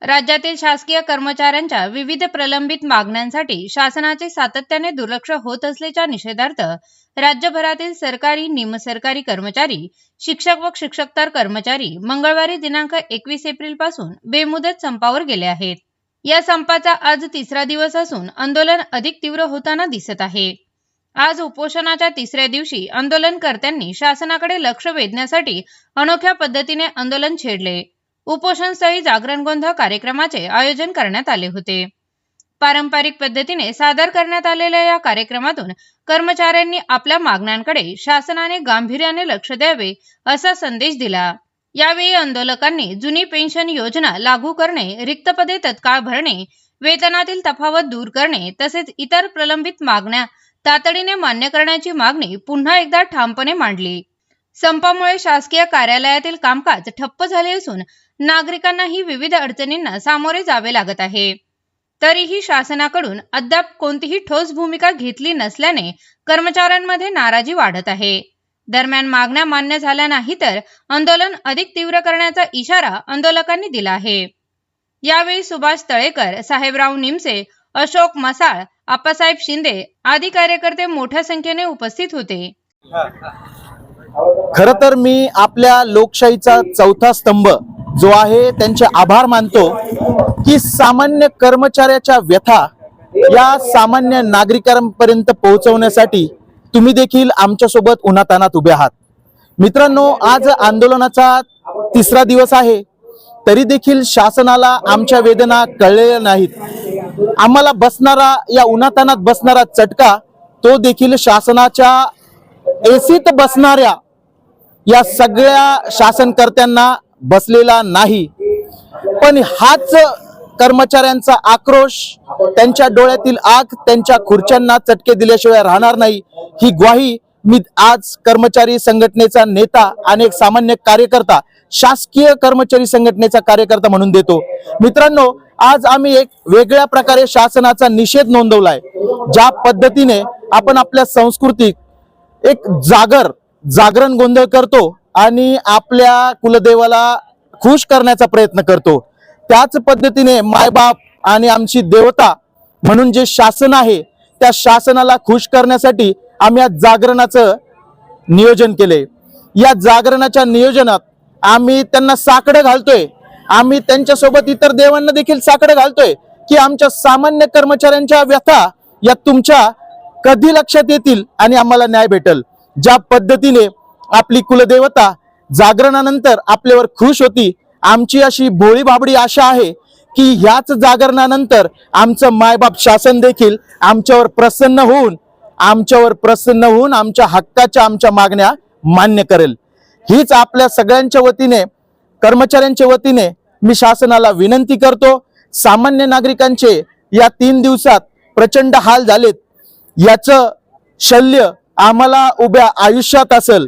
राज्यातील शासकीय कर्मचाऱ्यांच्या विविध प्रलंबित मागण्यांसाठी शासनाचे सातत्याने दुर्लक्ष होत असल्याच्या निषेधार्थ राज्यभरातील सरकारी, निमसरकारी कर्मचारी, शिक्षक व शिक्षकेतर कर्मचारी मंगळवारी दिनांक 21 एप्रिल पासून बेमुदत संपावर गेले आहेत। या संपाचा आज तिसरा दिवस असून आंदोलन अधिक तीव्र होताना दिसत आहे। आज उपोषणाच्या तिसऱ्या दिवशी आंदोलनकर्त्यांनी शासनाकडे लक्ष वेधण्यासाठी अनोख्या पद्धतीने आंदोलन छेडले। उपोषणस्थळी जागरण गोंधळ कार्यक्रमाचे आयोजन करण्यात आले होते। पारंपरिक पद्धतीने सादर करण्यात आलेल्या या कार्यक्रमातून कर्मचाऱ्यांनी आपल्या मागण्यांकडे शासनाने गांभीर्याने लक्ष द्यावे असा संदेश दिला। यावेळी आंदोलकांनी जुनी पेन्शन योजना लागू करणे, रिक्त पदे तत्काळ भरणे, वेतनातील तफावत दूर करणे तसेच इतर प्रलंबित मागण्या तातडीने मान्य करण्याची मागणी पुन्हा एकदा ठामपणे मांडली। संपामुळे शासकीय कार्यालयातील कामकाज ठप्प झाले असून नागरिकांनाही विविध अडचणींना सामोरे जावे लागत आहे। तरीही शासनाकडून अद्याप कोणतीही ठोस भूमिका घेतली नसल्याने कर्मचाऱ्यांमध्ये नाराजी वाढत आहे। दरम्यान मागण्या मान्य झाल्या नाही तर आंदोलन अधिक तीव्र करण्याचा इशारा आंदोलकांनी दिला आहे। यावेळी सुभाष तळेकर, साहेबराव निमसे, अशोक मसाळ, आप्पासाहेब शिंदे आदी कार्यकर्ते मोठ्या संख्येने उपस्थित होते। खरं तर मी आपल्या लोकशाहीचा चौथा स्तंभ जो आहे त्यांचे आभार मानतो की सामान्य कर्मचाऱ्याच्या व्यथा या सामान्य नागरिकांपर्यंत पोहोचवण्यासाठी तुम्ही देखील आमच्या सोबत उन्हातान्हात उभे आहात। मित्रांनो, आज आंदोलनाचा तिसरा दिवस आहे तरी देखील शासनाला आमच्या वेदना कळलेल्या नाहीत। आम्हाला बसणारा या उन्हातान्हात बसणारा चटका तो देखील शासनाच्या एसीत बसणाऱ्या या सगळ्या शासनकर्त्यांना बसलेला नाही। पण हाच कर्मचाऱ्यांचा आक्रोश, त्यांच्या डोळ्यातील आग त्यांच्या खुर्च्यांना चटके दिल्याशिवाय राहणार नाही ही ग्वाही मी आज कर्मचारी संघटनेचा नेता आणि एक सामान्य कार्यकर्ता, शासकीय कर्मचारी संघटनेचा कार्यकर्ता म्हणून देतो। मित्रांनो, आज आम्ही एक वेगळ्या शासनाचा निषेध नोंदवलाय। ज्या पद्धतीने आपण आपल्या संस्कृतीत एक जागरण गोंधळ करतो आणि आपल्या कुलदेवाला खुश करण्याचा प्रयत्न करतो, त्याच पद्धतीने मायबाप आणि आमची देवता म्हणून जे शासन आहे त्या शासनाला खुश करण्यासाठी आम्ही आज जागरणाचं नियोजन केले। या जागरणाच्या नियोजनात आम्ही त्यांना साकडं घालतोय, आम्ही त्यांच्यासोबत इतर देवांना देखील साकडं घालतोय की आमच्या सामान्य कर्मचाऱ्यांच्या व्यथा या तुमच्या कधी लक्षात येतील आणि आम्हाला न्याय भेटेल। ज्या पद्धतीने आपली कुलदेवता जागरणानंतर आपल्यावर खुश होती, आमची अशी भोळी भाबडी आशा आहे की ह्याच जागरणानंतर आमचं मायबाप शासन देखील आमच्यावर प्रसन्न होऊन आमच्या हक्काच्या आमच्या मागण्या मान्य करेल। हीच आपल्या सगळ्यांच्या वतीने, कर्मचाऱ्यांच्या वतीने मी शासनाला विनंती करतो। सामान्य नागरिकांचे या 3 दिवसात प्रचंड हाल झालेत, याचं शल्य आम्हाला उभ्या आयुष्यात असेल।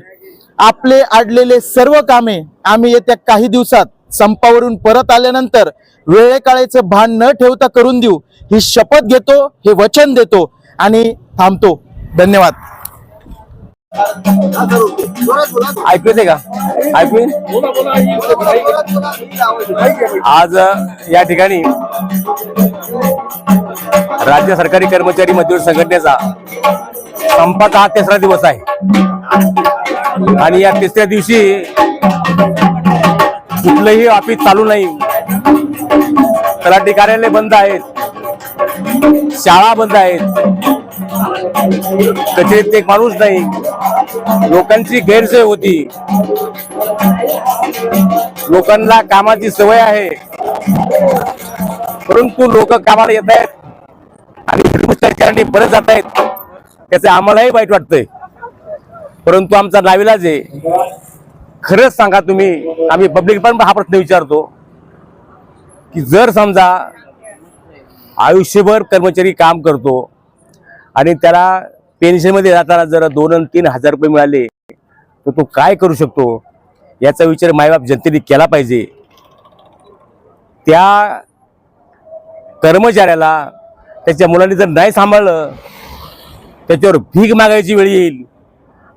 आपले अडलेले सर्व कामे आम्ही येत्या काही दिवसात संपावरून परत आल्यानंतर वेळेकाळेचं भान न ठेवता करून देऊ ही शपथ घेतो, हे वचन देतो आणि थांबतो। धन्यवाद। ऐकू येते का? ऐकू? आज या ठिकाणी राज्य सरकारी कर्मचारी मजदूर संघटनेचा संपाचा हा तिसरा दिवस आहे आणि या तिसऱ्या दिवशी कुठलंही ऑफिस चालू नाही, तलाठी कार्यालय बंद आहेत, शाळा बंद आहेत, कचेरीत एक माणूस नाही, लोकांची गैरसोय होती, लोकांना कामाची सवय आहे परंतु लोक कामाला येत आहेत आणि कर्मचारी परत जात आहेत, त्याचं आम्हालाही वाईट वाटतंय। परंतु आमचा नाविलाज आहे। खरंच सांगा तुम्ही, आम्ही पब्लिक पण हा प्रश्न विचारतो की जर समजा आयुष्यभर कर्मचारी काम करतो आणि त्याला पेन्शनमध्ये जाताना जर 2 आणि 3 हजार रुपये मिळाले तर तो काय करू शकतो याचा विचार मायबाप जनतेने केला पाहिजे। त्या कर्मचाऱ्याला त्याच्या मुलांनी जर नाही सांभाळलं त्याच्यावर भीक मागायची वेळ येईल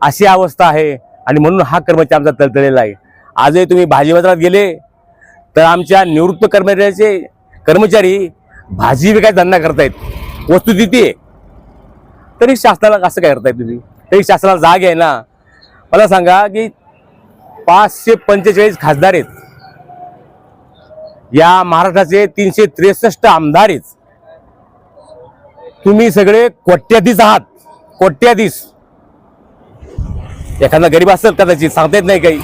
अशी अवस्था आहे आणि म्हणून हा कर्मचारी आमचा तळतळलेला आहे। आजही तुम्ही भाजी बाजारात गेले तर आमच्या निवृत्त कर्मचारी भाजी विकायचा धंदा करतायत, वस्तुस्थिती आहे. तरी शासनाला कसं काय करताय तुम्ही? तरी शासनाला जाग आहे ना. मला सांगा की 545 खासदार आहेत, या महाराष्ट्राचे 363 आमदार आहेत. तुम्ही सगळे कोट्याधीश आहात, कोट्याधीश. एखादा गरीब असेल कदाचित, सांगता येत नाही काही,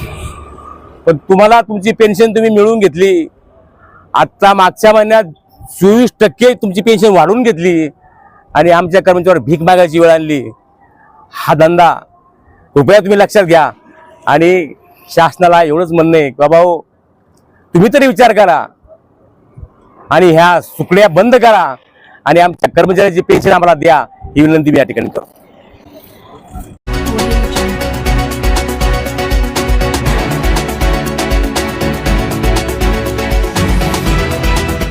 पण तुम्हाला तुमची पेन्शन तुम्ही मिळवून घेतली. आता मागच्या महिन्यात 24% तुमची पेन्शन वाढवून घेतली आणि आमच्या कर्मचाऱ्यावर भीक मागायची वेळ आणली. हा धंदा कृपया तुम्ही लक्षात घ्या. आणि शासनाला एवढंच म्हणणं आहे की बाबा हो, तुम्ही तरी विचार करा आणि ह्या सुकड्या बंद करा आणि आमच्या कर्मचाऱ्याची पेन्शन आम्हाला द्या, ही विनंती मी या ठिकाणी करतो.